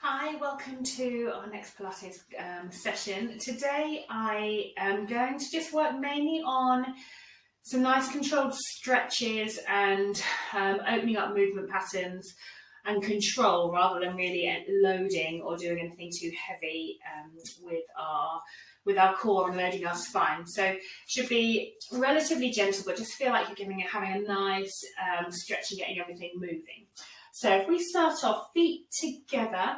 Hi, welcome to our next Pilates session. Today I am going to just work mainly on some nice controlled stretches and opening up movement patterns and control rather than really loading or doing anything too heavy with our core and loading our spine. So should be relatively gentle, but just feel like you're having a nice stretch and getting everything moving. So if we start off feet together,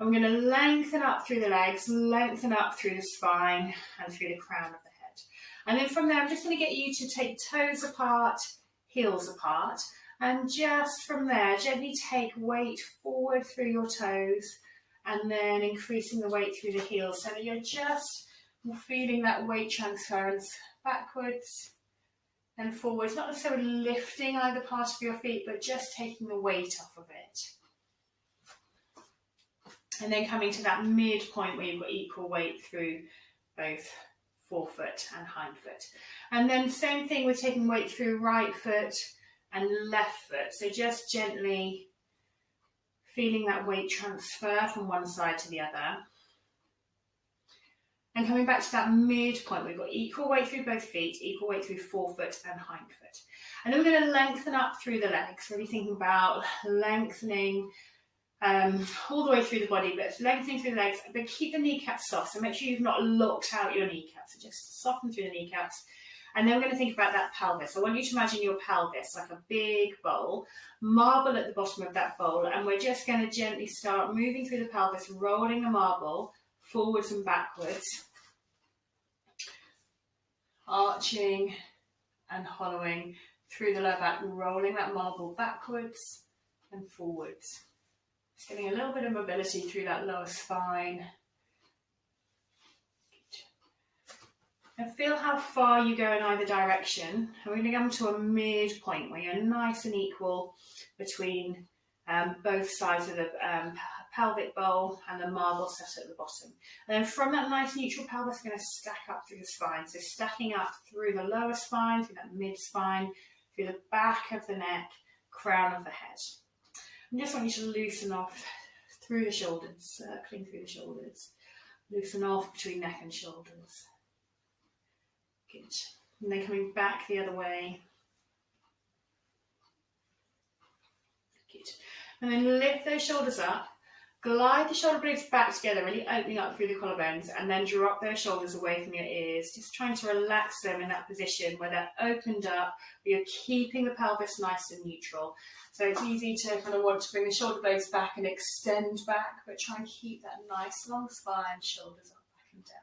and we're going to lengthen up through the legs, lengthen up through the spine and through the crown of the head. And then from there, I'm just going to get you to take toes apart, heels apart, and just from there, gently take weight forward through your toes and then increasing the weight through the heels so that you're just feeling that weight transference backwards and forwards, not necessarily lifting either part of your feet, but just taking the weight off of it. And then coming to that midpoint where you've got equal weight through both forefoot and hind foot. And then same thing, we're taking weight through right foot and left foot. So just gently feeling that weight transfer from one side to the other. And coming back to that midpoint, we've got equal weight through both feet, equal weight through forefoot and hind foot. And then we're going to lengthen up through the legs, really thinking about lengthening all the way through the body, but lengthening through the legs, but keep the kneecaps soft. So make sure you've not locked out your kneecaps. So just soften through the kneecaps. And then we're going to think about that pelvis. I want you to imagine your pelvis like a big bowl, marble at the bottom of that bowl, and we're just going to gently start moving through the pelvis, rolling the marble forwards and backwards, arching and hollowing through the lower back, rolling that marble backwards and forwards. Just getting a little bit of mobility through that lower spine. And feel how far you go in either direction. And we're going to come to a midpoint where you're nice and equal between both sides of the pelvic bowl and the marble set at the bottom. And then from that nice neutral pelvis, we're going to stack up through the spine. So stacking up through the lower spine, through that mid spine, through the back of the neck, crown of the head. I just want you to loosen off through the shoulders, circling through the shoulders. Loosen off between neck and shoulders. Good. And then coming back the other way. Good. And then lift those shoulders up. Glide the shoulder blades back together, really opening up through the collarbones, and then drop those shoulders away from your ears, just trying to relax them in that position where they're opened up, but you're keeping the pelvis nice and neutral. So it's easy to kind of want to bring the shoulder blades back and extend back, but try and keep that nice long spine, shoulders up, back and down.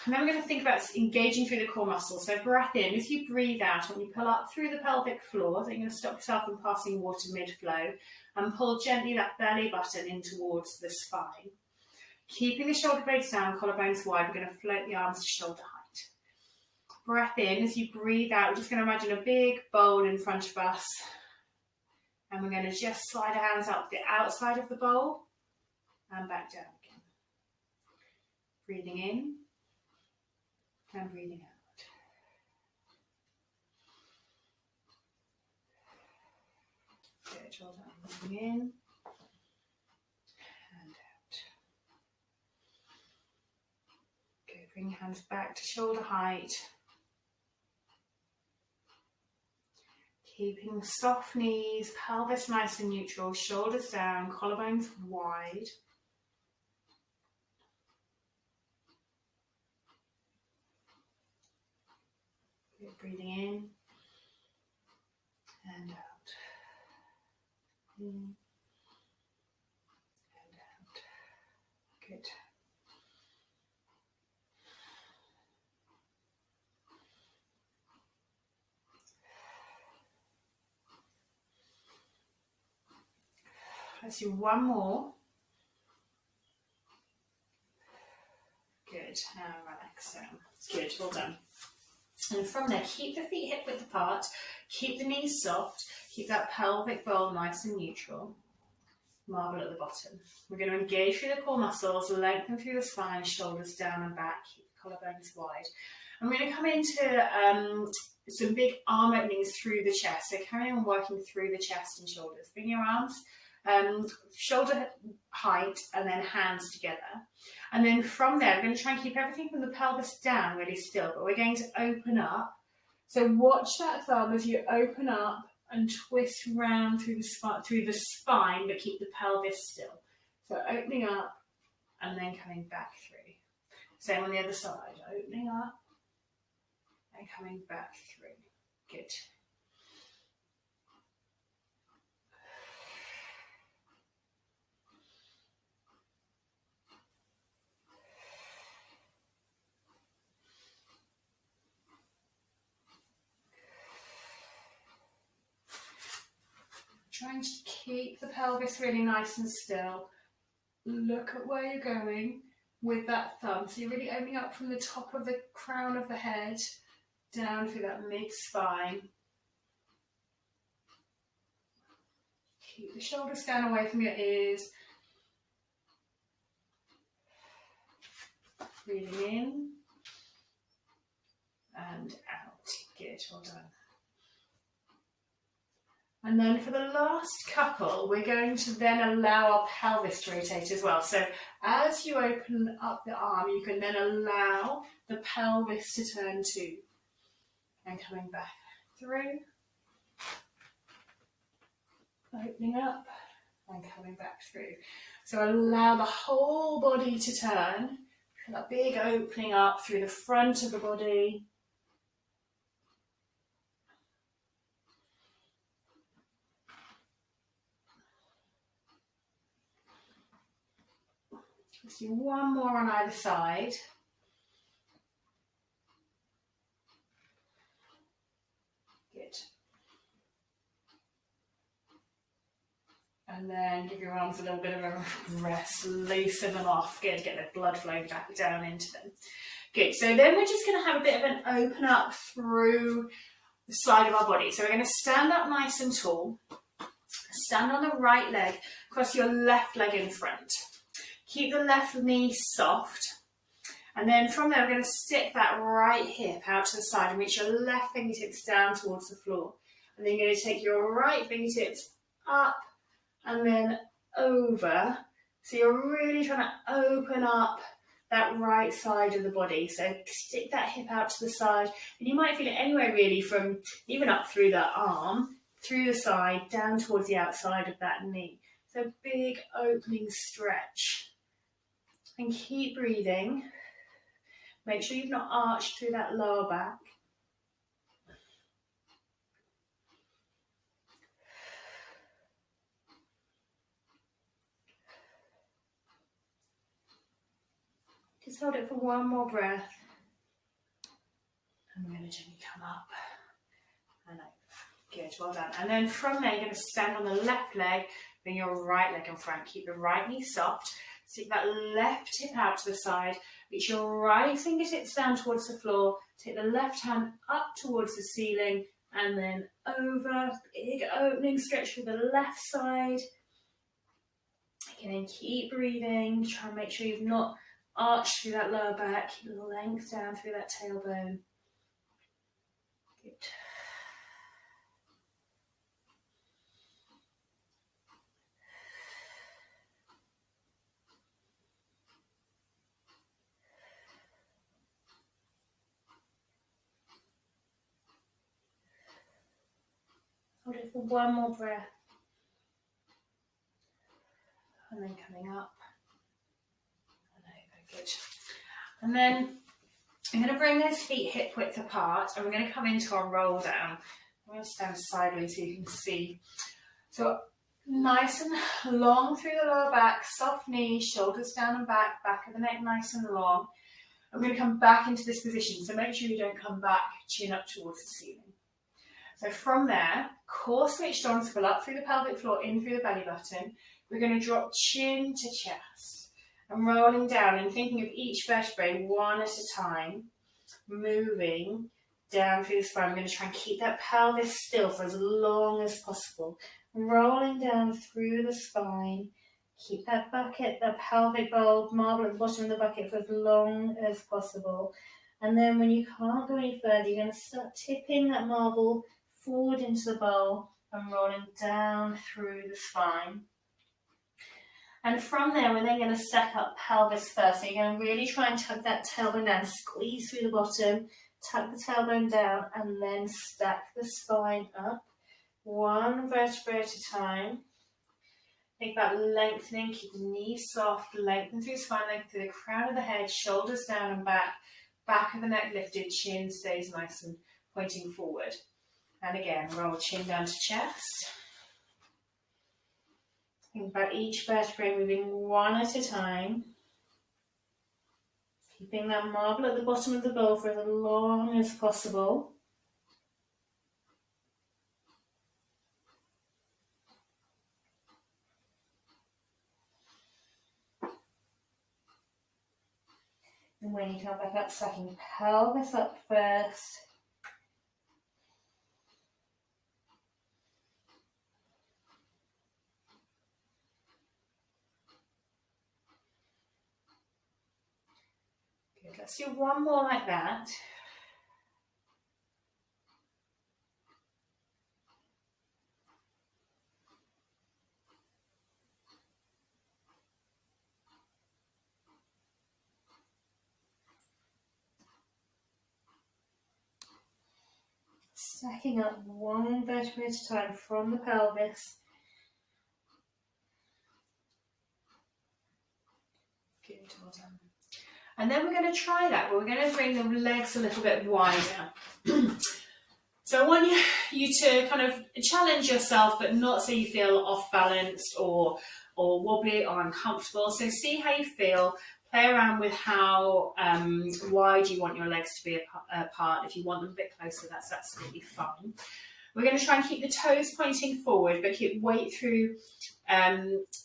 And then we're going to think about engaging through the core muscles. So breath in, as you breathe out, when you pull up through the pelvic floor, so you're going to stop yourself from passing water mid-flow, and pull gently that belly button in towards the spine. Keeping the shoulder blades down, collarbones wide, we're going to float the arms to shoulder height. Breath in, as you breathe out, we're just going to imagine a big bowl in front of us. And we're going to just slide our hands up the outside of the bowl and back down again. Breathing in and breathing out. Good, well done. Breathing in and out. Good, bring your hands back to shoulder height. Keeping soft knees, pelvis nice and neutral, shoulders down, collarbones wide. Good, breathing in and out. In and out. Good. Let's do one more. Good. Now relax down. Good. Well done. And from there, keep the feet hip width apart. Keep the knees soft. Keep that pelvic bowl nice and neutral. Marble at the bottom. We're going to engage through the core muscles, lengthen through the spine, shoulders down and back. Keep the collarbones wide. And we're going to come into some big arm openings through the chest. So carry on working through the chest and shoulders. Bring your arms shoulder height, and then hands together. And then from there, we're going to try and keep everything from the pelvis down really still, but we're going to open up. So watch that thumb as you open up and twist round through the spine, but keep the pelvis still. So opening up and then coming back through. Same on the other side, opening up and coming back through. Good. Trying to keep the pelvis really nice and still. Look at where you're going with that thumb. So you're really opening up from the top of the crown of the head down through that mid-spine. Keep the shoulders down away from your ears. Breathing in and out. Good, well done. And then for the last couple, we're going to then allow our pelvis to rotate as well. So as you open up the arm, you can then allow the pelvis to turn too. And coming back through. Opening up and coming back through. So allow the whole body to turn. Feel that big opening up through the front of the body. Let's do one more on either side. Good. And then give your arms a little bit of a rest, loosen them off. Good, get the blood flowing back down into them. Good, so then we're just going to have a bit of an open up through the side of our body. So we're going to stand up nice and tall. Stand on the right leg, cross your left leg in front. Keep the left knee soft. And then from there, we're going to stick that right hip out to the side and reach your left fingertips down towards the floor. And then you're going to take your right fingertips up and then over. So you're really trying to open up that right side of the body. So stick that hip out to the side. And you might feel it anywhere really, from even up through the arm, through the side, down towards the outside of that knee. So big opening stretch. And keep breathing. Make sure you've not arched through that lower back. Just hold it for one more breath. And we're going to gently come up and over. Good, well done. And then from there, you're going to stand on the left leg, bring your right leg in front. Keep the right knee soft. Stick that left hip out to the side. Reach your right fingertips down towards the floor. Take the left hand up towards the ceiling and then over. Big opening stretch through the left side. And then keep breathing. Try and make sure you've not arched through that lower back. Keep the length down through that tailbone. Good. Hold it for one more breath. And then coming up. And over. Good. And then I'm going to bring those feet hip width apart and we're going to come into our roll down. I'm going to stand sideways so you can see. So nice and long through the lower back, soft knees, shoulders down and back, back of the neck nice and long. I'm going to come back into this position, so make sure you don't come back, chin up towards the ceiling. So from there, core switched on, so pull up through the pelvic floor, in through the belly button. We're going to drop chin to chest and rolling down and thinking of each vertebrae one at a time, moving down through the spine. We're going to try and keep that pelvis still for as long as possible. Rolling down through the spine. Keep that bucket, the pelvic bowl, marble at the bottom of the bucket for as long as possible. And then when you can't go any further, you're going to start tipping that marble forward into the bowl and rolling down through the spine. And from there, we're then going to stack up pelvis first. So you're going to really try and tuck that tailbone down, squeeze through the bottom, tuck the tailbone down, and then stack the spine up. One vertebra at a time. Think about lengthening, keep the knees soft, lengthen through the spine, lengthen through the crown of the head, shoulders down and back, back of the neck lifted, chin stays nice and pointing forward. And again, roll chin down to chest. Think about each vertebrae moving one at a time. Keeping that marble at the bottom of the bowl for as long as possible. And when you come back up, stacking pelvis up first. Good, let's do one more like that. Stacking up one vertebra at a time from the pelvis. Good, well done. And then we're going to try that, but we're going to bring the legs a little bit wider. So I want you to kind of challenge yourself, but not so you feel off balanced or wobbly or uncomfortable. So see how you feel. Play around with how wide you want your legs to be apart. If you want them a bit closer, that's absolutely fine. We're going to try and keep the toes pointing forward, but keep weight through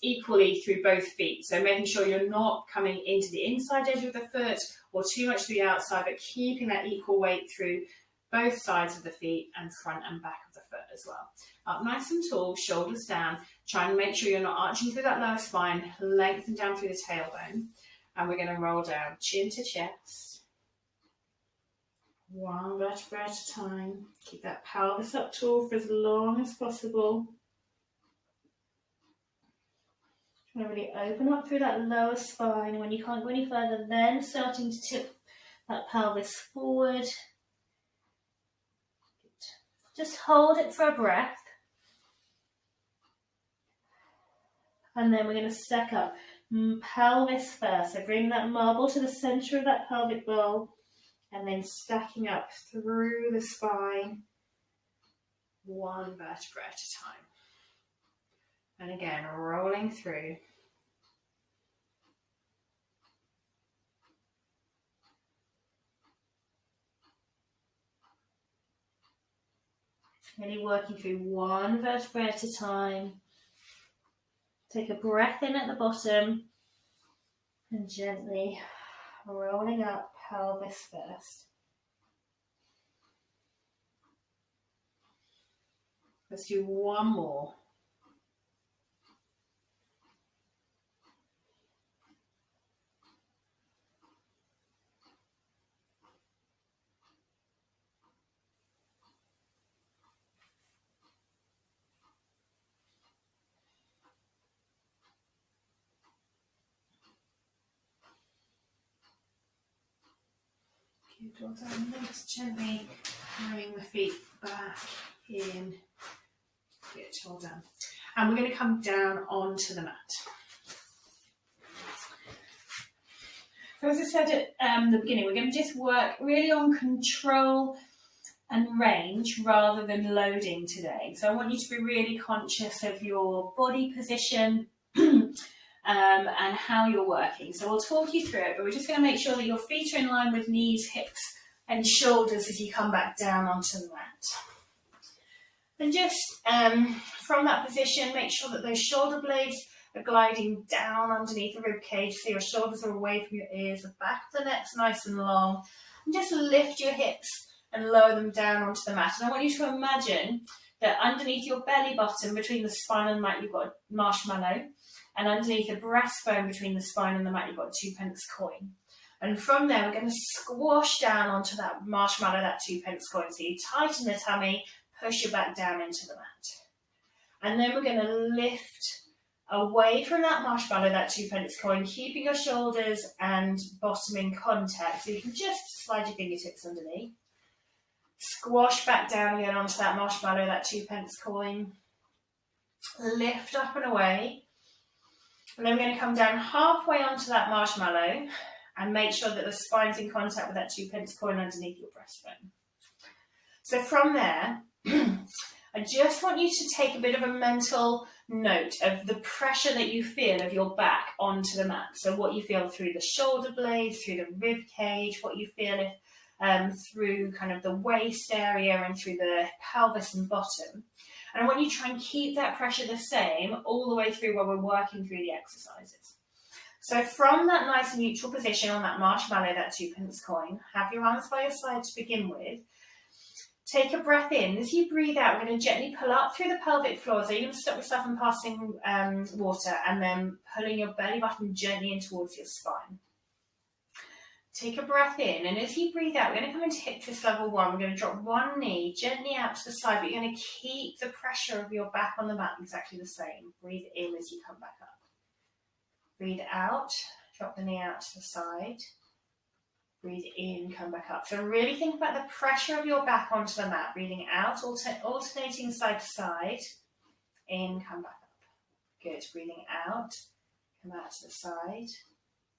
equally through both feet. So making sure you're not coming into the inside edge of the foot or too much to the outside, but keeping that equal weight through both sides of the feet and front and back of the foot as well. Up nice and tall, shoulders down. Try and make sure you're not arching through that lower spine. Lengthen down through the tailbone. And we're going to roll down, chin to chest. One vertebra at a time. Keep that pelvis up tall for as long as possible. Try to really open up through that lower spine. When you can't go any further, then starting to tip that pelvis forward. Just hold it for a breath. And then we're going to stack up pelvis first. So bring that marble to the center of that pelvic bowl. And then stacking up through the spine, one vertebra at a time. And again, rolling through. Really working through one vertebra at a time. Take a breath in at the bottom and gently rolling up, pelvis first. Let's do one more. Good, well done. Just gently carrying the feet back in. Good, well done. And we're going to come down onto the mat. So as I said at the beginning, we're going to just work really on control and range rather than loading today. So I want you to be really conscious of your body position and how you're working. So we'll talk you through it, but we're just going to make sure that your feet are in line with knees, hips and shoulders as you come back down onto the mat. And just from that position, make sure that those shoulder blades are gliding down underneath the rib cage so your shoulders are away from your ears, the back of the neck's nice and long. And just lift your hips and lower them down onto the mat. And I want you to imagine that underneath your belly button, between the spine and the mat, you've got a marshmallow. And underneath the breastbone, between the spine and the mat, you've got a 2p coin. And from there, we're going to squash down onto that marshmallow, that 2p coin. So you tighten the tummy, push your back down into the mat. And then we're going to lift away from that marshmallow, that 2p coin, keeping your shoulders and bottom in contact. So you can just slide your fingertips underneath. Squash back down again onto that marshmallow, that 2p coin. Lift up and away. And then we're going to come down halfway onto that marshmallow and make sure that the spine's in contact with that 2p coin underneath your breastbone. So from there, I just want you to take a bit of a mental note of the pressure that you feel of your back onto the mat. So what you feel through the shoulder blades, through the rib cage, what you feel through kind of the waist area and through the pelvis and bottom. And I want you to try and keep that pressure the same all the way through while we're working through the exercises. So from that nice and neutral position on that marshmallow, that 2p coin, have your arms by your side to begin with. Take a breath in. As you breathe out, we're going to gently pull up through the pelvic floor. So you're going to stop yourself from passing water and then pulling your belly button gently in towards your spine. Take a breath in, and as you breathe out, we're going to come into hip twist level 1. We're going to drop one knee gently out to the side, but you're going to keep the pressure of your back on the mat exactly the same. Breathe in as you come back up. Breathe out, drop the knee out to the side. Breathe in, come back up. So really think about the pressure of your back onto the mat. Breathing out, alternating side to side. In, come back up. Good. Breathing out, come out to the side.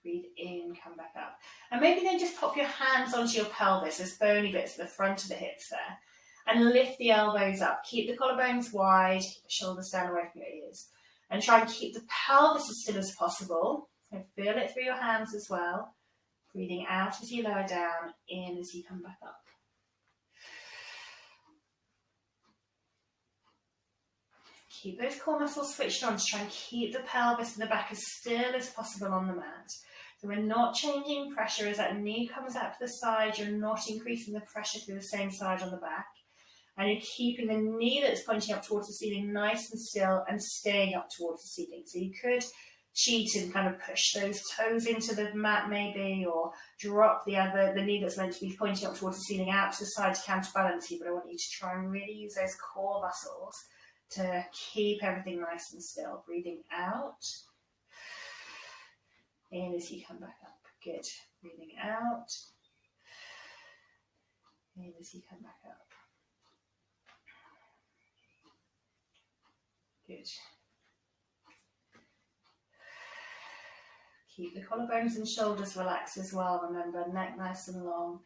Breathe in, come back up. And maybe then just pop your hands onto your pelvis, those bony bits at the front of the hips there. And lift the elbows up. Keep the collarbones wide, keep the shoulders down away from your ears. And try and keep the pelvis as still as possible. So feel it through your hands as well. Breathing out as you lower down, in as you come back up. Keep those core muscles switched on to try and keep the pelvis and the back as still as possible on the mat. So we're not changing pressure as that knee comes out to the side. You're not increasing the pressure through the same side on the back. And you're keeping the knee that's pointing up towards the ceiling nice and still and staying up towards the ceiling. So you could cheat and kind of push those toes into the mat maybe, or drop the knee that's meant to be pointing up towards the ceiling out to the side to counterbalance you. But I want you to try and really use those core muscles to keep everything nice and still. Breathing out. In as you come back up. Good. Breathing out. In as you come back up. Good. Keep the collarbones and shoulders relaxed as well. Remember, neck nice and long.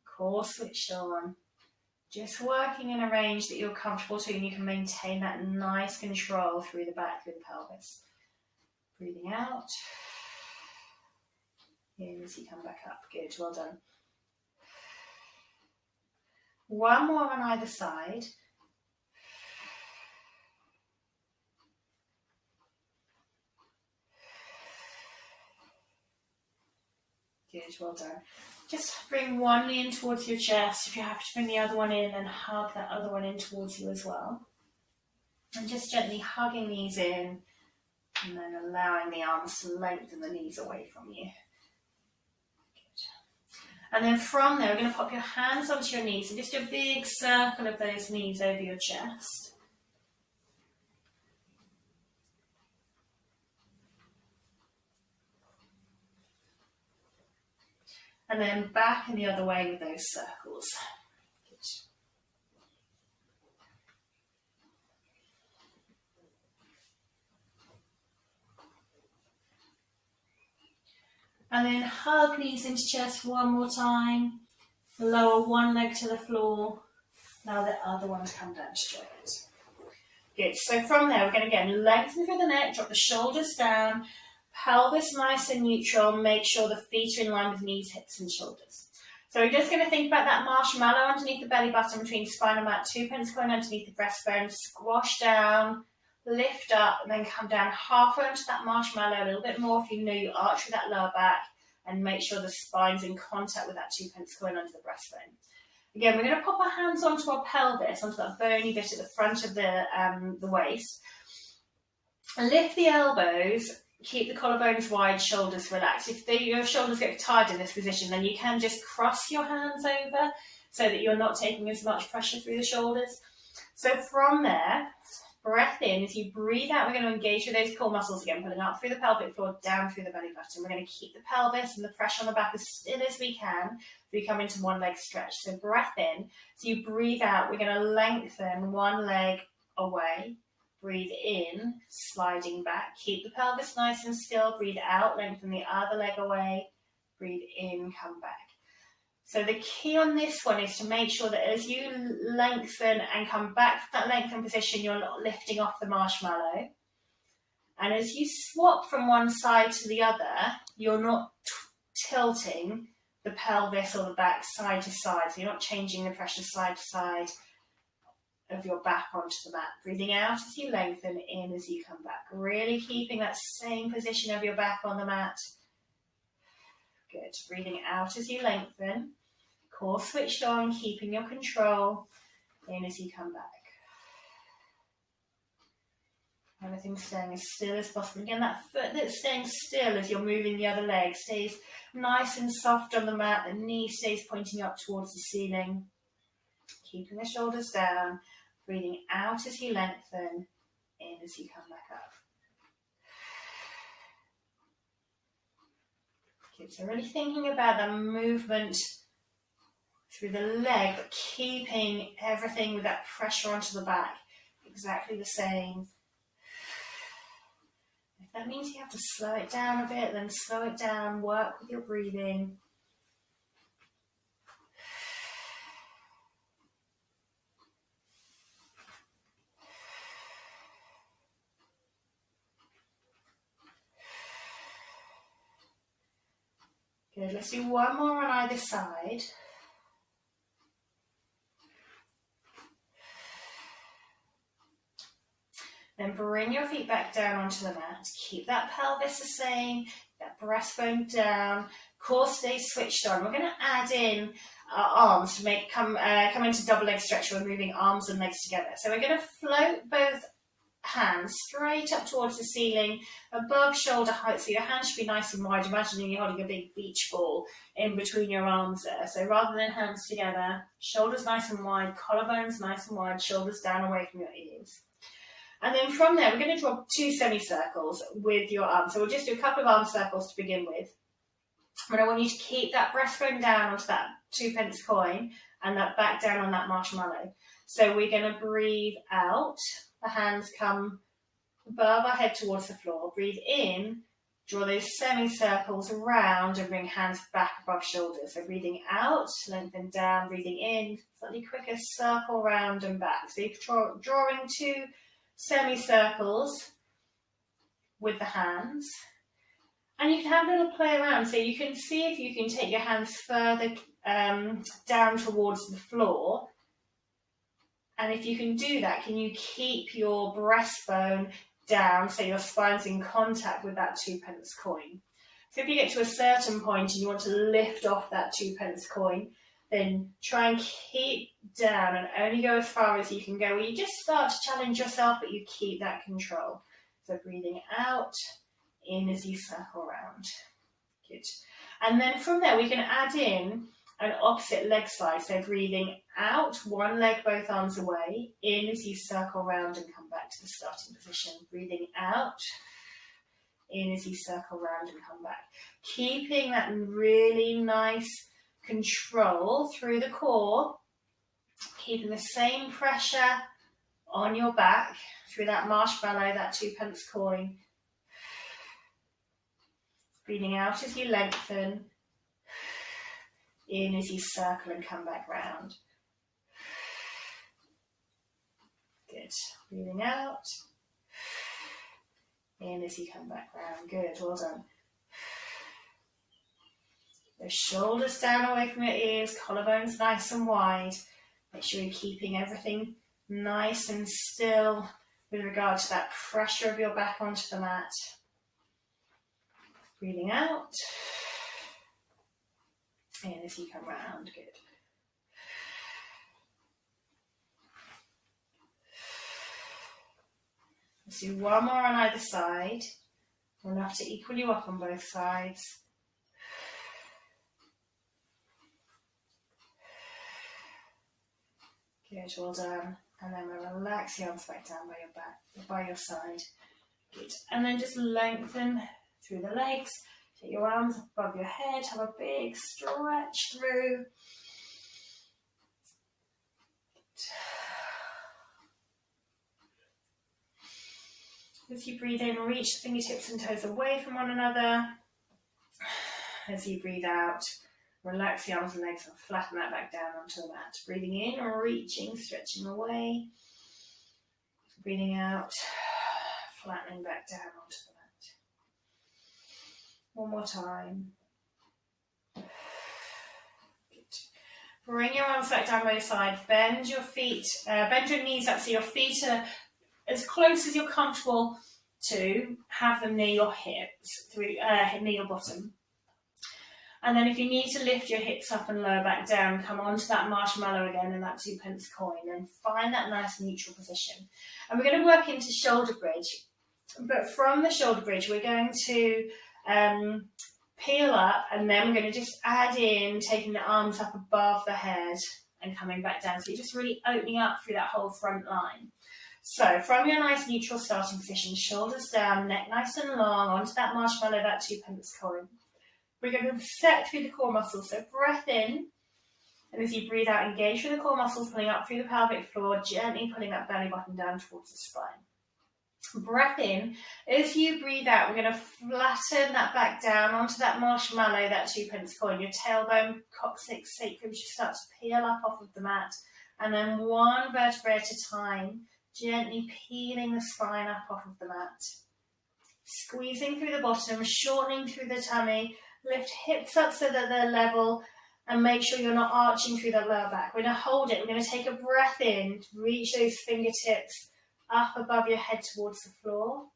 Core switched on. Just working in a range that you're comfortable to, and you can maintain that nice control through the back, through the pelvis. Breathing out. In as you come back up. Good, well done. One more on either side. Good, well done. Just bring one knee in towards your chest. If you have to bring the other one in, and hug that other one in towards you as well. And just gently hugging these in, and then allowing the arms to lengthen the knees away from you. And then from there, we're going to pop your hands onto your knees and just do a big circle of those knees over your chest. And then back and the other way with those circles. Good. And then hug knees into chest one more time. Lower one leg to the floor. Now the other one to come down straight. Good. So from there, we're going to again lengthen through the neck, drop the shoulders down, pelvis nice and neutral. Make sure the feet are in line with knees, hips, and shoulders. So we're just going to think about that marshmallow underneath the belly button between spine and mat, 2 pence going underneath the breastbone, squash down, lift up, and then come down halfway onto that marshmallow, a little bit more if you know you arch with that lower back, and make sure the spine's in contact with that 2 pence going under the breastbone. Again, we're going to pop our hands onto our pelvis, onto that bony bit at the front of the waist. Lift the elbows. Keep the collarbones wide, shoulders relaxed. If your shoulders get tired in this position, then you can just cross your hands over so that you're not taking as much pressure through the shoulders. So from there, Breath in. As you breathe out, we're going to engage with those core muscles again, pulling up through the pelvic floor, down through the belly button. We're going to keep the pelvis and the pressure on the back as still as we can. We come into one leg stretch. So breath in. So you breathe out, we're going to lengthen one leg away. Breathe in, sliding back. Keep the pelvis nice and still. Breathe out, lengthen the other leg away. Breathe in, come back. So the key on this one is to make sure that as you lengthen and come back from that lengthened position, you're not lifting off the marshmallow. And as you swap from one side to the other, you're not tilting the pelvis or the back side to side. So you're not changing the pressure side to side of your back onto the mat. Breathing out as you lengthen, in as you come back. Really keeping that same position of your back on the mat. Good. Breathing out as you lengthen. Core switched on, keeping your control. In as you come back. Everything staying as still as possible. Again, that foot that's staying still as you're moving the other leg stays nice and soft on the mat. The knee stays pointing up towards the ceiling. Keeping the shoulders down. Breathing out as you lengthen. In as you come back up. Good. So really thinking about the movement through the leg, but keeping everything with that pressure onto the back exactly the same. If that means you have to slow it down a bit, then slow it down, work with your breathing. Good, let's do one more on either side. Then bring your feet back down onto the mat. Keep that pelvis the same, that breastbone down, core stays switched on. We're going to add in our arms to come into double leg stretch. We're moving arms and legs together. So we're going to float both hands straight up towards the ceiling, above shoulder height. So your hands should be nice and wide. Imagining you're holding a big beach ball in between your arms there. So rather than hands together, shoulders nice and wide, collarbones nice and wide, shoulders down away from your ears. And then from there, we're going to draw 2 semicircles with your arms. So we'll just do a couple of arm circles to begin with. But I want you to keep that breastbone down onto that 2p coin and that back down on that marshmallow. So we're going to breathe out. The hands come above our head towards the floor. Breathe in. Draw those semicircles around and bring hands back above shoulders. So breathing out, lengthen down. Breathing in, slightly quicker, circle round and back. So you're drawing 2 semicircles with the hands, and you can have a little play around. So you can see if you can take your hands further down towards the floor, and if you can do that, can you keep your breastbone down so your spine's in contact with that 2p coin? So if you get to a certain point and you want to lift off that 2p coin, then try and keep down and only go as far as you can go, where you just start to challenge yourself, but you keep that control. So breathing out, in as you circle around. Good. And then from there, we can add in an opposite leg slide. So breathing out, one leg, both arms away, in as you circle around and come back to the starting position. Breathing out, in as you circle around and come back. Keeping that really nice control through the core, keeping the same pressure on your back through that marshmallow, that 2p coin. Breathing out as you lengthen, in as you circle and come back round. Good. Breathing out, in as you come back round. Good, well done. The shoulders down away from your ears, collarbones nice and wide. Make sure you're keeping everything nice and still with regard to that pressure of your back onto the mat. Breathing out. And as you come round, good. Let's do one more on either side. Enough to equal you up on both sides. Good, well done. And then we'll relax the arms back down by your back, by your side. Good. And then just lengthen through the legs. Take your arms above your head. Have a big stretch through. As you breathe in, reach the fingertips and toes away from one another. As you breathe out, relax the arms and legs and flatten that back down onto the mat. Breathing in, reaching, stretching away. Breathing out, flattening back down onto the mat. One more time. Good. Bring your arms back down by your side. Bend your feet, bend your knees up so your feet are as close as you're comfortable to. Have them near your hips, near your bottom. And then if you need to lift your hips up and lower back down, come onto that marshmallow again and that 2p coin and find that nice neutral position. And we're going to work into shoulder bridge. But from the shoulder bridge, we're going to peel up, and then we're going to just add in taking the arms up above the head and coming back down. So you're just really opening up through that whole front line. So from your nice neutral starting position, shoulders down, neck nice and long, onto that marshmallow, that 2p coin. We're going to set through the core muscles. So breath in, and as you breathe out, engage through the core muscles, pulling up through the pelvic floor, gently pulling that belly button down towards the spine. Breath in. As you breathe out, we're going to flatten that back down onto that marshmallow, that 2p coin. Your tailbone, coccyx, sacrum should start to peel up off of the mat. And then one vertebrae at a time, gently peeling the spine up off of the mat. Squeezing through the bottom, shortening through the tummy. Lift hips up so that they're level, and make sure you're not arching through the lower back. We're going to hold it. We're going to take a breath in, reach those fingertips up above your head towards the floor.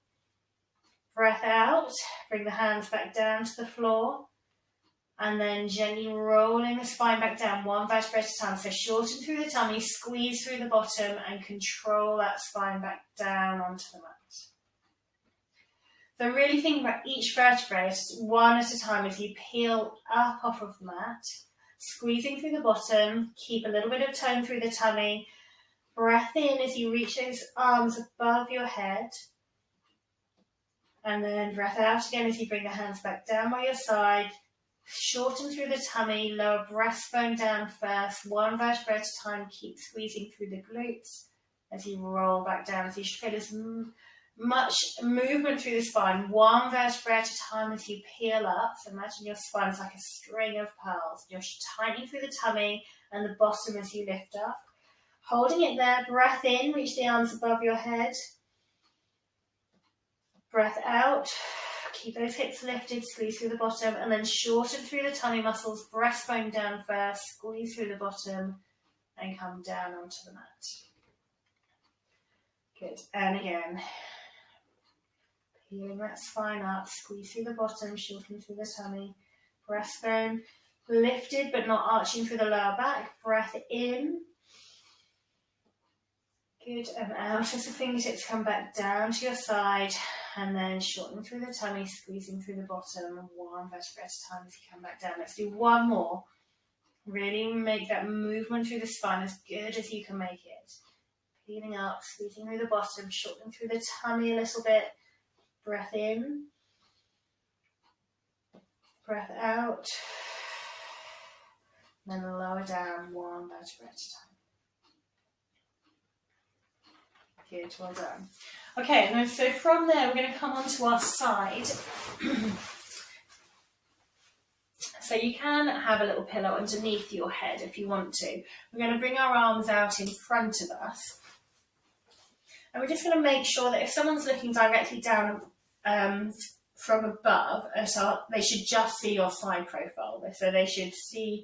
Breath out, bring the hands back down to the floor, and then gently rolling the spine back down, one vertebrae at a time. So shorten through the tummy, squeeze through the bottom, and control that spine back down onto the mat. So really think about each vertebrae one at a time as you peel up off of the mat, squeezing through the bottom, keep a little bit of tone through the tummy. Breath in as you reach those arms above your head. And then breath out again as you bring the hands back down by your side. Shorten through the tummy, lower breastbone down first, one vertebrae at a time. Keep squeezing through the glutes as you roll back down. So you should feel as much movement through the spine, one vertebrae at a time as you peel up. So imagine your spine is like a string of pearls. You're tightening through the tummy and the bottom as you lift up. Holding it there, breath in, reach the arms above your head. Breath out, keep those hips lifted, squeeze through the bottom, and then shorten through the tummy muscles, breastbone down first, squeeze through the bottom, and come down onto the mat. Good, and again. Peeling that spine up, squeeze through the bottom, shorten through the tummy, breastbone lifted but not arching through the lower back. Breath in. Good, and out as the fingertips come back down to your side, and then shorten through the tummy, squeezing through the bottom, one vertebrae at a time as you come back down. Let's do one more. Really make that movement through the spine as good as you can make it. Peeling up, squeezing through the bottom, shortening through the tummy a little bit. Breath in, breath out, and then lower down, one vertebrae at a time. Good, well done. Okay, and so from there we're going to come onto our side. So you can have a little pillow underneath your head if you want to. We're going to bring our arms out in front of us. And we're just going to make sure that if someone's looking directly down from above, they should just see your side profile. So they should see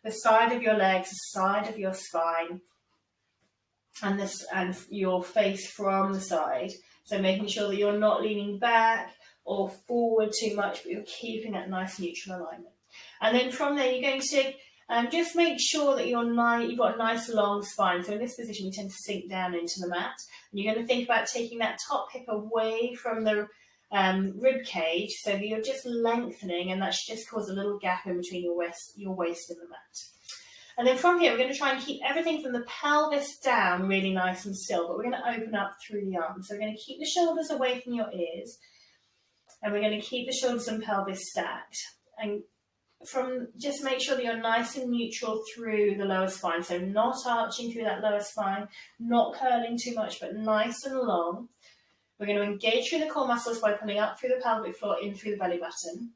the side of your legs, the side of your spine, and your face from the side. So making sure that you're not leaning back or forward too much, but you're keeping that nice neutral alignment. And then from there, you're going to just make sure that you've got a nice long spine. So in this position, we tend to sink down into the mat. And you're going to think about taking that top hip away from the rib cage, so that you're just lengthening, and that should just cause a little gap in between your waist and the mat. And then from here, we're going to try and keep everything from the pelvis down really nice and still, but we're going to open up through the arms. So we're going to keep the shoulders away from your ears, and we're going to keep the shoulders and pelvis stacked. And just make sure that you're nice and neutral through the lower spine. So not arching through that lower spine, not curling too much, but nice and long. We're going to engage through the core muscles by pulling up through the pelvic floor, in through the belly button.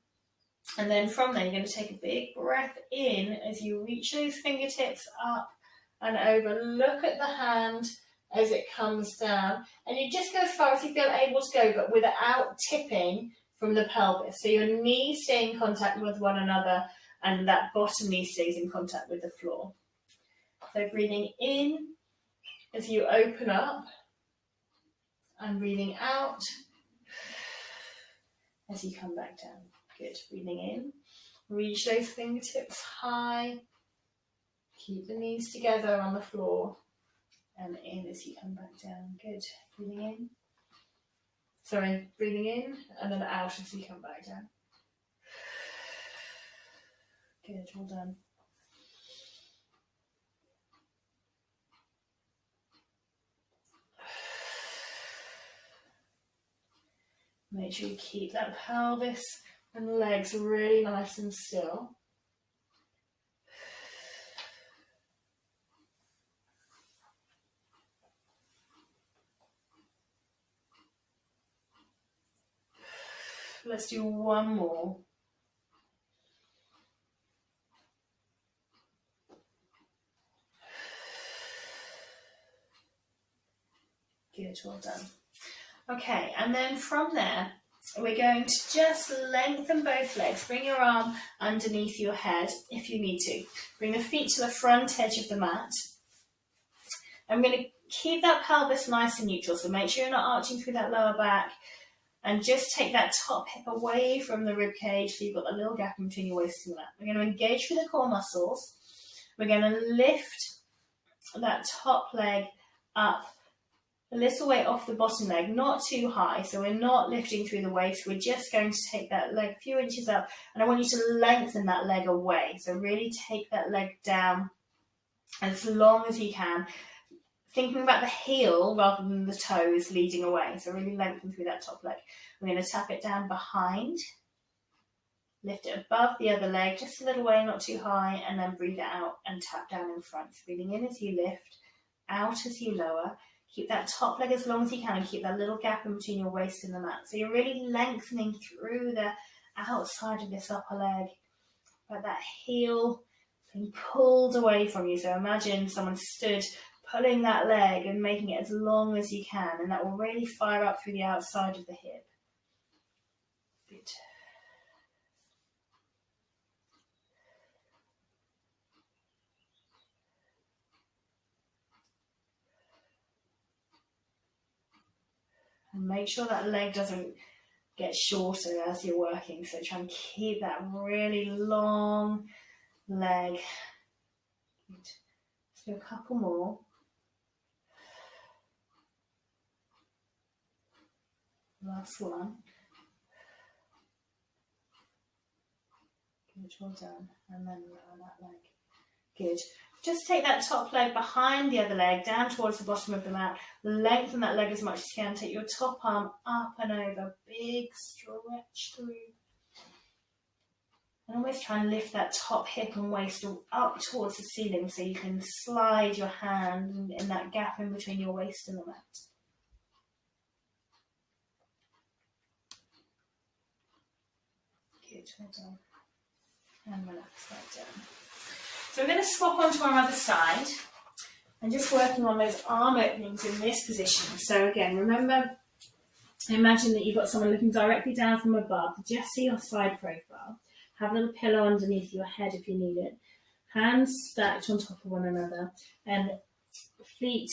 And then from there, you're going to take a big breath in as you reach those fingertips up and over. Look at the hand as it comes down. And you just go as far as you feel able to go, but without tipping from the pelvis. So your knees stay in contact with one another and that bottom knee stays in contact with the floor. So breathing in as you open up and breathing out as you come back down. Good. Breathing in, reach those fingertips high, keep the knees together on the floor, and in as you come back down. Good. Breathing in. Breathing in and then out as you come back down. Good, well done. Make sure you keep that pelvis and legs really nice and still. Let's do one more. Good, well done. Okay, and then from there, we're going to just lengthen both legs. Bring your arm underneath your head if you need to. Bring the feet to the front edge of the mat. I'm going to keep that pelvis nice and neutral, so make sure you're not arching through that lower back. And just take that top hip away from the rib cage so you've got a little gap in between your waist and the mat. We're going to engage through the core muscles. We're going to lift that top leg up a little weight off the bottom leg, not too high, so we're not lifting through the waist. We're just going to take that leg a few inches up, and I want you to lengthen that leg away. So really take that leg down as long as you can, thinking about the heel rather than the toes leading away. So really lengthen through that top leg. We're going to tap it down behind, lift it above the other leg, just a little way, not too high, and then breathe it out and tap down in front. So breathing in as you lift, out as you lower. Keep that top leg as long as you can and keep that little gap in between your waist and the mat. So you're really lengthening through the outside of this upper leg, but that heel being pulled away from you. So imagine someone stood pulling that leg and making it as long as you can, and that will really fire up through the outside of the hip. Good. And make sure that leg doesn't get shorter as you're working. So try and keep that really long leg. Good. Let's do a couple more. Last one. Good, well done. And then lower that leg. Good. Just take that top leg behind the other leg, down towards the bottom of the mat. Lengthen that leg as much as you can. Take your top arm up and over. Big stretch through. And always try and lift that top hip and waist up towards the ceiling so you can slide your hand in that gap in between your waist and the mat. Good, well done. And relax that down. So we're going to swap onto our other side and just working on those arm openings in this position. So again, remember, imagine that you've got someone looking directly down from above. Just see your side profile. Have a little pillow underneath your head if you need it. Hands stacked on top of one another and feet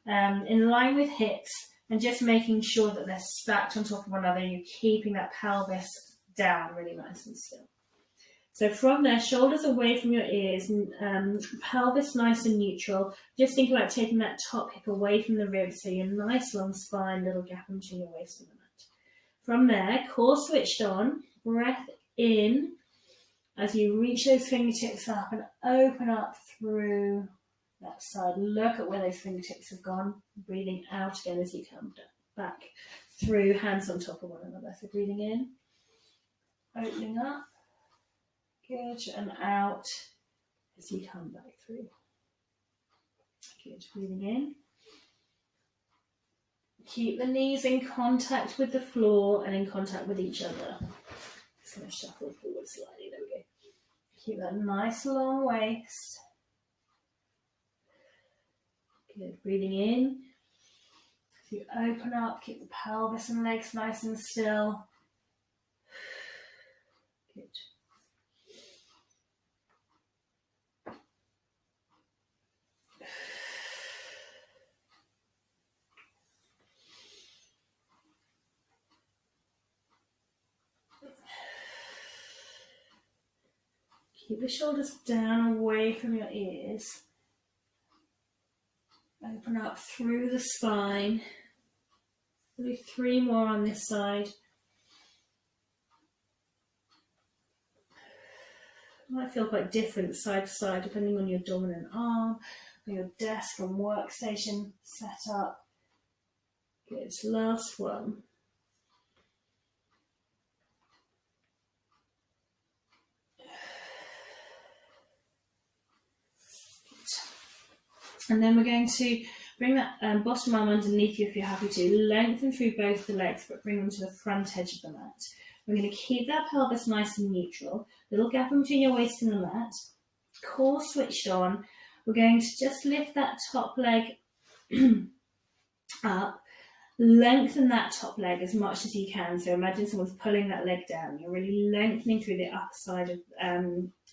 in line with hips, and just making sure that they're stacked on top of one another. You're keeping that pelvis down really nice and still. So from there, shoulders away from your ears, pelvis nice and neutral. Just think about taking that top hip away from the ribs so you're nice long spine, little gap in between your waist and the mat. From there, core switched on, breath in as you reach those fingertips up and open up through that side. Look at where those fingertips have gone. Breathing out again as you come back through, hands on top of one another. So breathing in, opening up, good, and out as you come back through. Good, breathing in. Keep the knees in contact with the floor and in contact with each other. Just going to shuffle forward slightly, there we go. Keep that nice long waist. Good, breathing in. As you open up, keep the pelvis and legs nice and still. Good. Keep the shoulders down away from your ears. Open up through the spine. We'll do 3 more on this side. It might feel quite different side to side depending on your dominant arm, or your desk and workstation setup. Good, last one. And then we're going to bring that bottom arm underneath you if you're happy to. Lengthen through both the legs, but bring them to the front edge of the mat. We're going to keep that pelvis nice and neutral. Little gap in between your waist and the mat. Core switched on. We're going to just lift that top leg up. Lengthen that top leg as much as you can. So imagine someone's pulling that leg down. You're really lengthening through the upper side of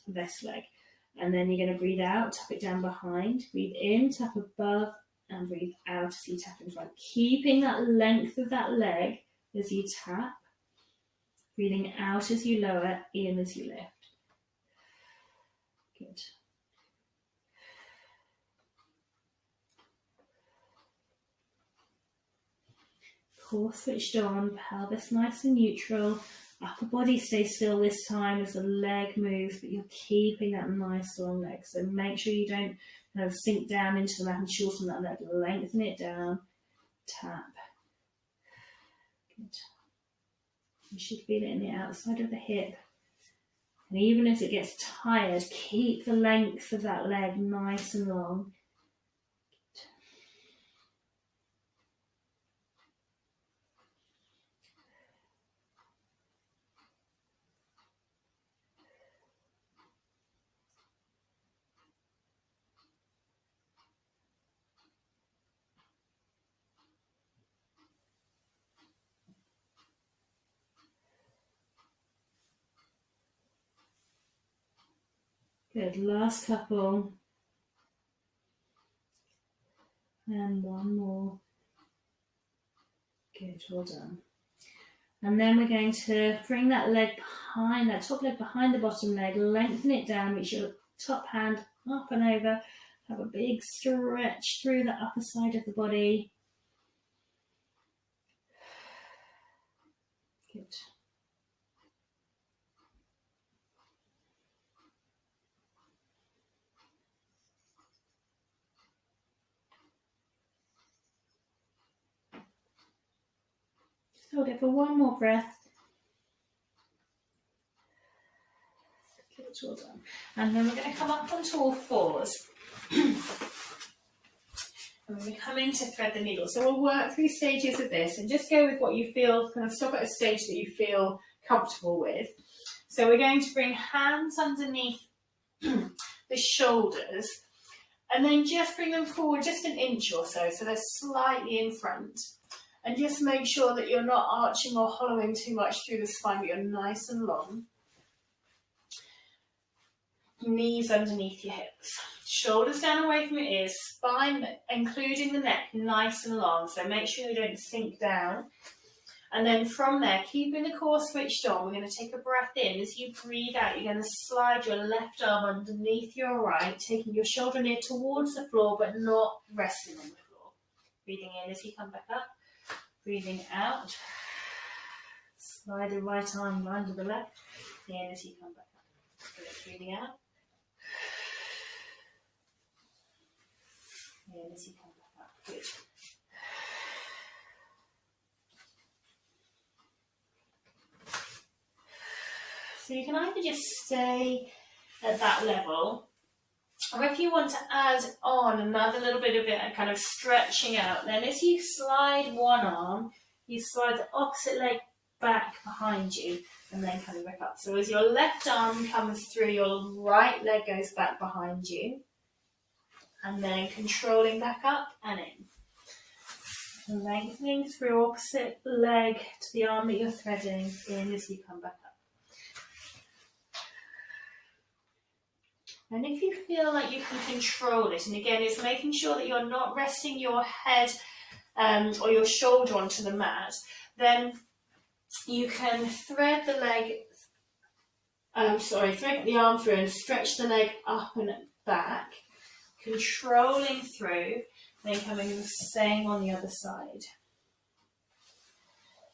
this leg. And then you're going to breathe out, tap it down behind. Breathe in, tap above, and breathe out as you tap in front. Keeping that length of that leg as you tap. Breathing out as you lower, in as you lift. Good. Core switched on, pelvis nice and neutral. Upper body stays still this time as the leg moves, but you're keeping that nice long leg. So make sure you don't kind of sink down into the mat and shorten that leg. Lengthen it down. Tap. Good. You should feel it in the outside of the hip. And even as it gets tired, keep the length of that leg nice and long. Good, last couple. And one more. Good, well done. And then we're going to bring that leg behind, that top leg behind the bottom leg, lengthen it down, reach your top hand up and over, have a big stretch through the upper side of the body. Good. Hold it for one more breath. Good, well done. And then we're going to come up onto all fours. And we're coming to thread the needle. So we'll work through stages of this and just go with what you feel, kind of stop at a stage that you feel comfortable with. So we're going to bring hands underneath the shoulders and then just bring them forward just an inch or so, so they're slightly in front. And just make sure that you're not arching or hollowing too much through the spine, but you're nice and long. Knees underneath your hips. Shoulders down away from your ears. Spine, including the neck, nice and long. So make sure you don't sink down. And then from there, keeping the core switched on, we're going to take a breath in. As you breathe out, you're going to slide your left arm underneath your right, taking your shoulder near towards the floor, but not resting on the floor. Breathing in as you come back up. Breathing out, slide the right arm under the left, in as you come back up. Breathing out. And as you come back up. Good. So you can either just stay at that level, or if you want to add on another little bit of it, kind of stretching out, then as you slide one arm, you slide the opposite leg back behind you and then coming back up. So as your left arm comes through, your right leg goes back behind you and then controlling back up and in. Lengthening through opposite leg to the arm that you're threading in as you come back up. And if you feel like you can control it, and again, it's making sure that you're not resting your head or your shoulder onto the mat, then you can thread the arm through and stretch the leg up and back, controlling through, then coming and staying on the other side.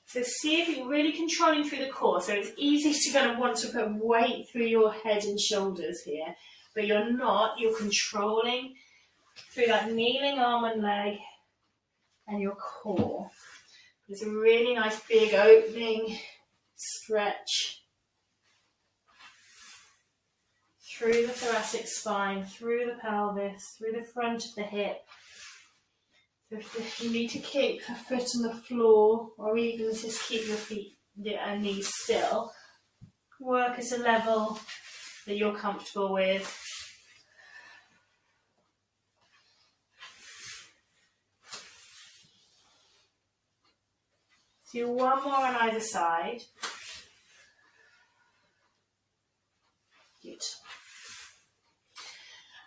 So see if you're really controlling through the core. So it's easy to kind of want to put weight through your head and shoulders here, but you're not. You're controlling through that kneeling arm and leg and your core. There's a really nice big opening stretch through the thoracic spine, through the pelvis, through the front of the hip. So if you need to keep a foot on the floor, or even just keep your feet and knees still, work at a level that you're comfortable with. Do one more on either side. Good.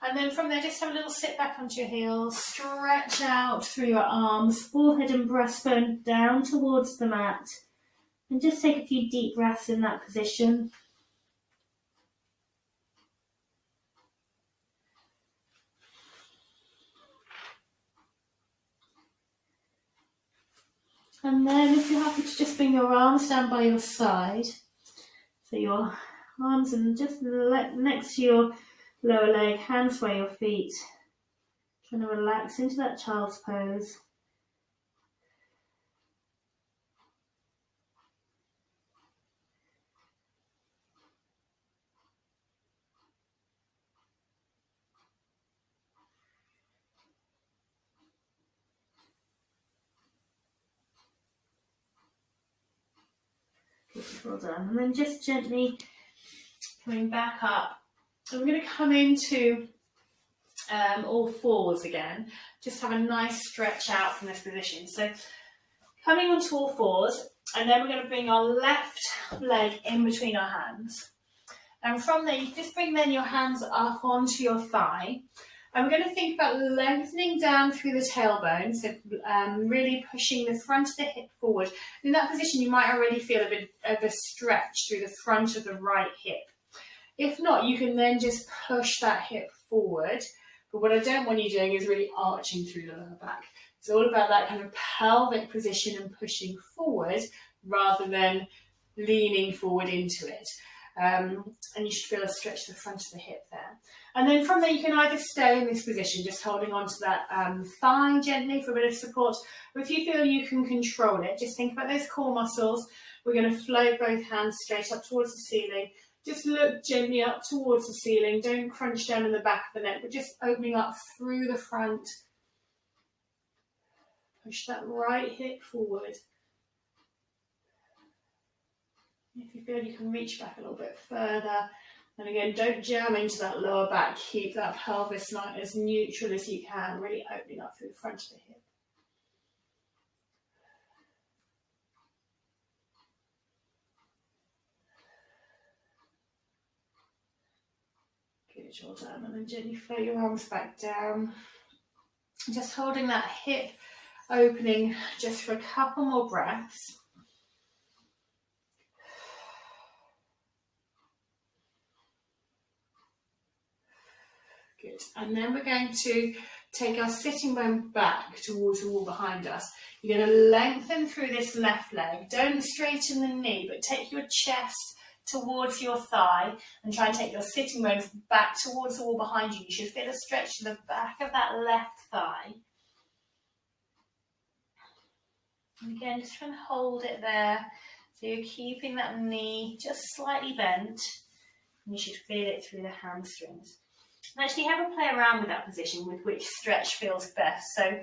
And then from there, just have a little sit back onto your heels, stretch out through your arms, forehead and breastbone down towards the mat, and just take a few deep breaths in that position. And then if you're happy to just bring your arms down by your side, so your arms and just next to your lower leg, hands by your feet, trying to relax into that child's pose. Well done. And then just gently coming back up. I'm going to come into all fours again. Just have a nice stretch out from this position. So coming onto all fours, and then we're going to bring our left leg in between our hands. And from there, you just bring then your hands up onto your thigh. And we're going to think about lengthening down through the tailbone, so really pushing the front of the hip forward. In that position, you might already feel a bit of a stretch through the front of the right hip. If not, you can then just push that hip forward. But what I don't want you doing is really arching through the lower back. It's all about that kind of pelvic position and pushing forward rather than leaning forward into it. And you should feel a stretch to the front of the hip there. And then from there, you can either stay in this position, just holding onto that thigh gently for a bit of support, or if you feel you can control it, just think about those core muscles. We're going to float both hands straight up towards the ceiling. Just look gently up towards the ceiling. Don't crunch down in the back of the neck, but just opening up through the front. Push that right hip forward. If you feel you can reach back a little bit further. And again, don't jam into that lower back. Keep that pelvis nice as neutral as you can, really opening up through the front of the hip. Good, well done. And then gently float your arms back down. Just holding that hip opening just for a couple more breaths. Good. And then we're going to take our sitting bone back towards the wall behind us. You're going to lengthen through this left leg. Don't straighten the knee, but take your chest towards your thigh and try and take your sitting bones back towards the wall behind you. You should feel a stretch to the back of that left thigh. And again, just try and hold it there. So you're keeping that knee just slightly bent. And you should feel it through the hamstrings. And actually have a play around with that position with which stretch feels best. So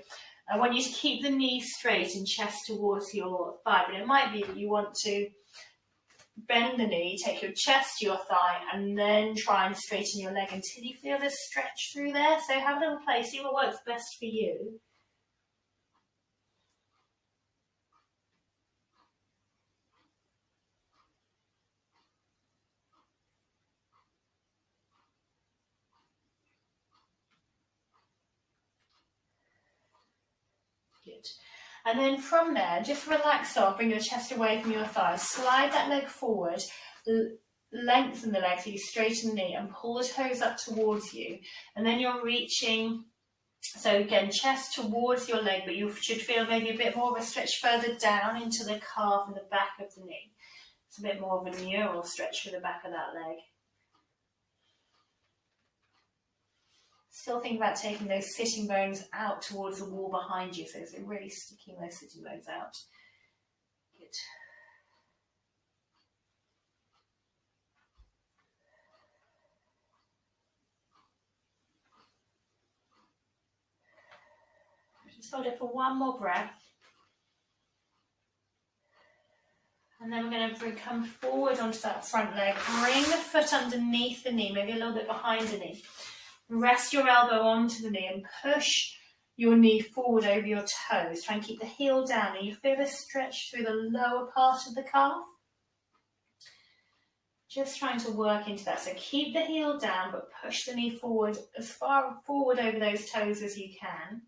I want you to keep the knee straight and chest towards your thigh. But it might be that you want to bend the knee, take your chest to your thigh, and then try and straighten your leg until you feel this stretch through there. So have a little play, see what works best for you. Good. And then from there, just relax off, bring your chest away from your thighs, slide that leg forward, lengthen the leg so you straighten the knee and pull the toes up towards you. And then you're reaching, so again, chest towards your leg, but you should feel maybe a bit more of a stretch further down into the calf and the back of the knee. It's a bit more of a neural stretch for the back of that leg. Still think about taking those sitting bones out towards the wall behind you, so it's really sticking those sitting bones out. Good. Just hold it for one more breath. And then we're going to come forward onto that front leg. Bring the foot underneath the knee, maybe a little bit behind the knee. Rest your elbow onto the knee and push your knee forward over your toes. Try and keep the heel down. And you feel a stretch through the lower part of the calf. Just trying to work into that. So keep the heel down, but push the knee forward as far forward over those toes as you can.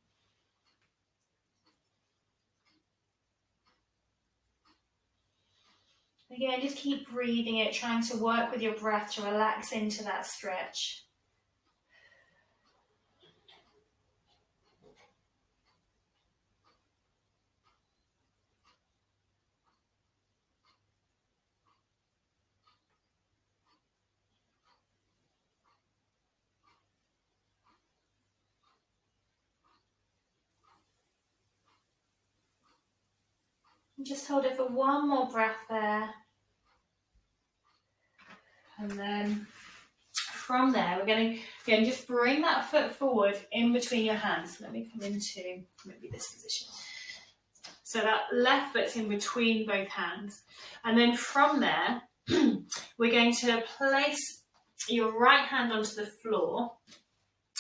Again, just keep breathing it, trying to work with your breath to relax into that stretch. And just hold it for one more breath there. And then from there, we're going to, again, just bring that foot forward in between your hands. Let me come into maybe this position. So that left foot's in between both hands. And then from there, we're going to place your right hand onto the floor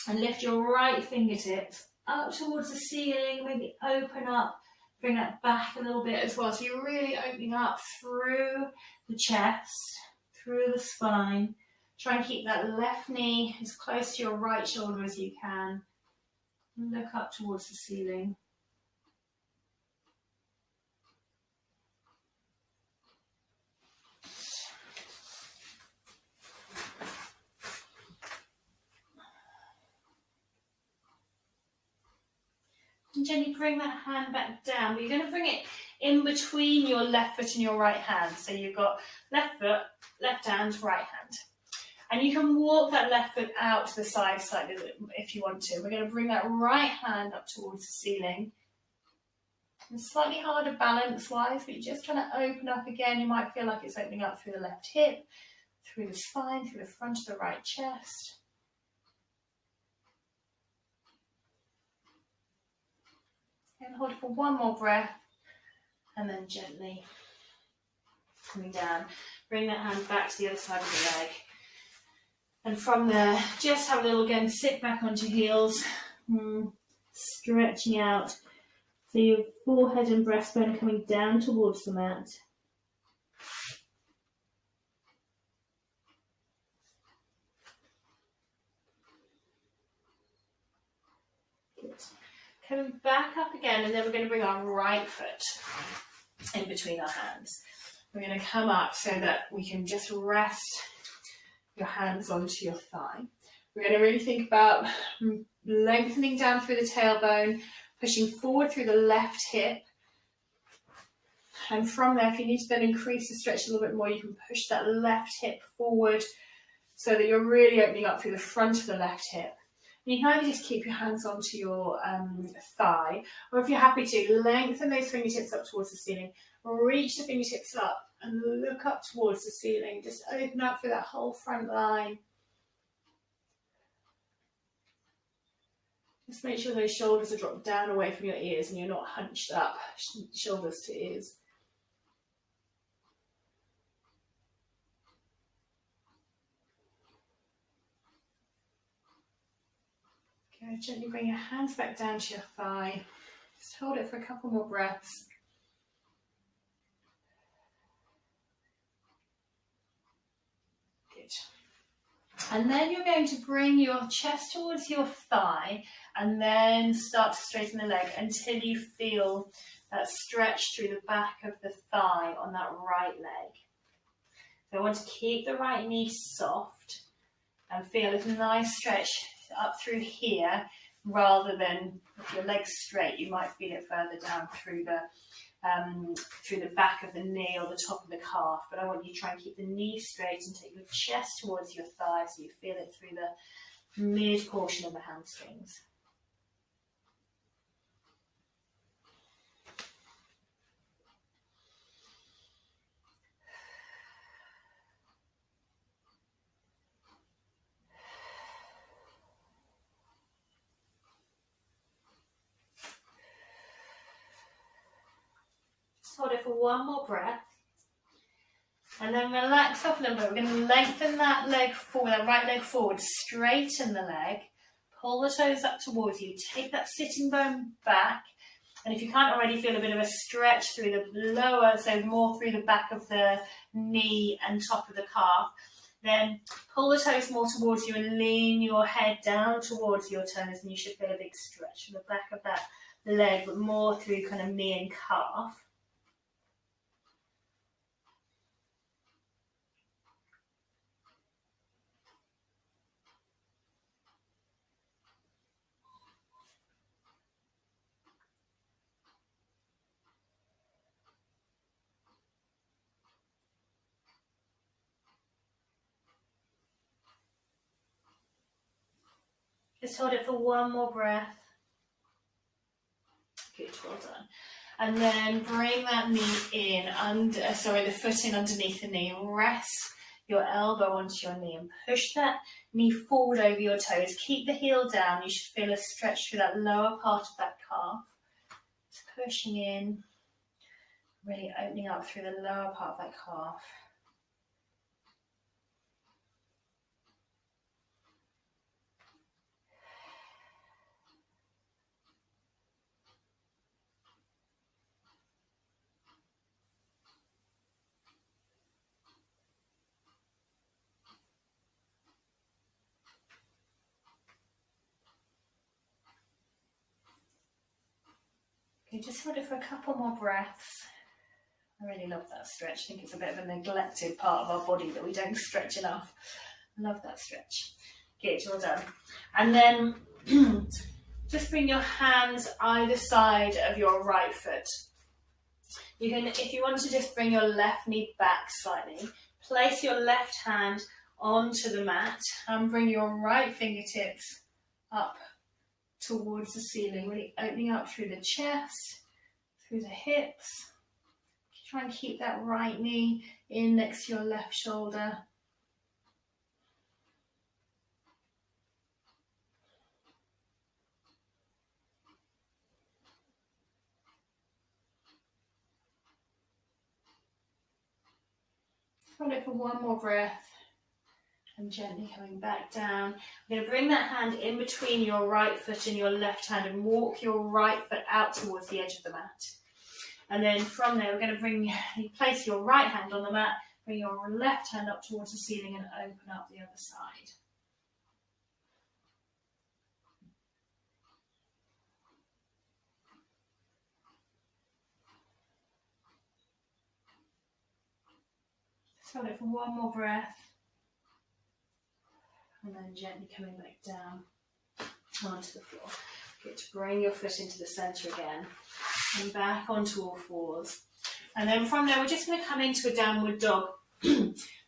and lift your right fingertips up towards the ceiling, maybe open up, bring that back a little bit as well. So you're really opening up through the chest, through the spine. Try and keep that left knee as close to your right shoulder as you can. Look up towards the ceiling. And gently bring that hand back down. But you're going to bring it in between your left foot and your right hand. So you've got left foot, left hand, right hand. And you can walk that left foot out to the side slightly if you want to. We're going to bring that right hand up towards the ceiling. It's slightly harder balance-wise, but you're just trying to open up again. You might feel like it's opening up through the left hip, through the spine, through the front of the right chest. And hold it for one more breath, and then gently coming down. Bring that hand back to the other side of the leg. And from there, just have a little, again, sit back onto heels, stretching out. So your forehead and breastbone coming down towards the mat. Good. Coming back up again, and then we're going to bring our right foot in between our hands. We're going to come up so that we can just rest your hands onto your thigh. We're going to really think about lengthening down through the tailbone, pushing forward through the left hip, And from there, if you need to then increase the stretch a little bit more, you can push that left hip forward so that you're really opening up through the front of the left hip. And you can either just keep your hands onto your thigh, or if you're happy to, lengthen those fingertips up towards the ceiling. Reach the fingertips up and look up towards the ceiling. Just open up through that whole front line. Just make sure those shoulders are dropped down away from your ears and you're not hunched up, shoulders to ears. Okay, gently bring your hands back down to your thigh. Just hold it for a couple more breaths. Good. And then you're going to bring your chest towards your thigh and then start to straighten the leg until you feel that stretch through the back of the thigh on that right leg. So I want to keep the right knee soft and feel a nice stretch up through here, rather than if your leg's straight, you might feel it further down through the back of the knee or the top of the calf. But I want you to try and keep the knee straight and take your chest towards your thigh so you feel it through the mid portion of the hamstrings. Hold it for one more breath. And then relax off a little bit. We're going to lengthen that leg forward, that right leg forward, straighten the leg, pull the toes up towards you, take that sitting bone back. And if you can't already feel a bit of a stretch through the lower, so more through the back of the knee and top of the calf, then pull the toes more towards you and lean your head down towards your toes, and you should feel a big stretch from the back of that leg, but more through kind of knee and calf. Just hold it for one more breath. Good, well done. And then bring that knee in, the foot in underneath the knee. Rest your elbow onto your knee and push that knee forward over your toes. Keep the heel down. You should feel a stretch through that lower part of that calf. Just pushing in, really opening up through the lower part of that calf. Okay, just hold it for a couple more breaths. I really love that stretch. I think it's a bit of a neglected part of our body that we don't stretch enough. I love that stretch. Good, well done. And then just bring your hands either side of your right foot. You can, if you want to just bring your left knee back slightly, place your left hand onto the mat and bring your right fingertips up towards the ceiling, really opening up through the chest, through the hips. Try and keep that right knee in next to your left shoulder. Hold it for one more breath and gently coming back down. I'm going to bring that hand in between your right foot and your left hand and walk your right foot out towards the edge of the mat. And then from there, we're going to place your right hand on the mat, bring your left hand up towards the ceiling and open up the other side. Hold it for one more breath. And then gently coming back down onto the floor. Good, bring your foot into the centre again. And back onto all fours. And then from there, we're just going to come into a downward dog.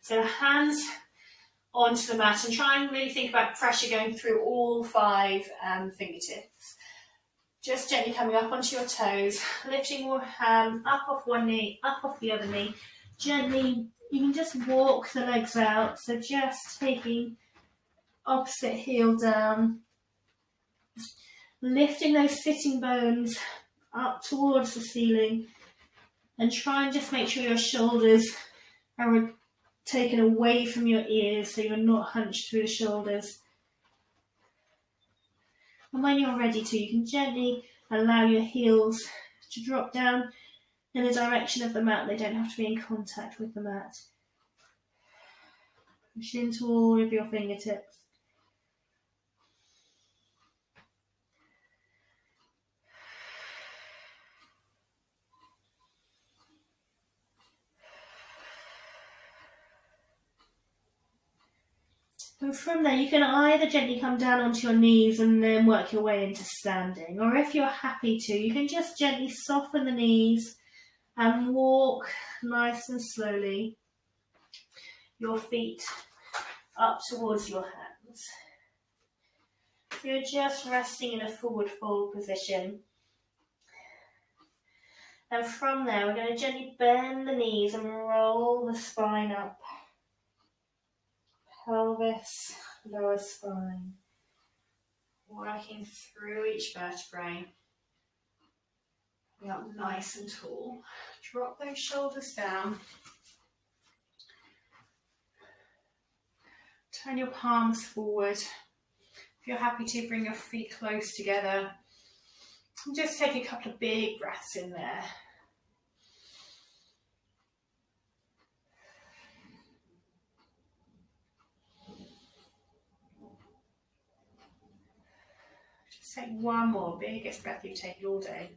So hands onto the mat and try and really think about pressure going through all 5 fingertips. Just gently coming up onto your toes, lifting your hand up off one knee, up off the other knee. Gently, you can just walk the legs out. So just taking opposite heel down. Lifting those sitting bones up towards the ceiling. And try and just make sure your shoulders are taken away from your ears so you're not hunched through the shoulders. And when you're ready to, you can gently allow your heels to drop down in the direction of the mat. They don't have to be in contact with the mat. Push into all of your fingertips. And from there, you can either gently come down onto your knees and then work your way into standing. Or if you're happy to, you can just gently soften the knees and walk nice and slowly your feet up towards your hands. So you're just resting in a forward fold position. And from there, we're going to gently bend the knees and roll the spine up. Pelvis, lower spine, working through each vertebrae. Be up nice and tall. Drop those shoulders down. Turn your palms forward. If you're happy to, bring your feet close together. And just take a couple of big breaths in there. Take one more, biggest breath you've taken all day.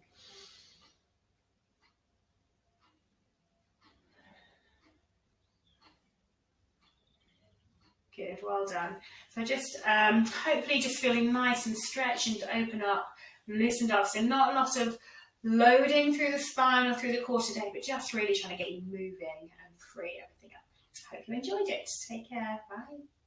Good, well done. So just hopefully just feeling nice and stretched and open up, loosened up. So not a lot of loading through the spine or through the core today, but just really trying to get you moving and free everything up. Hope you enjoyed it. Take care. Bye.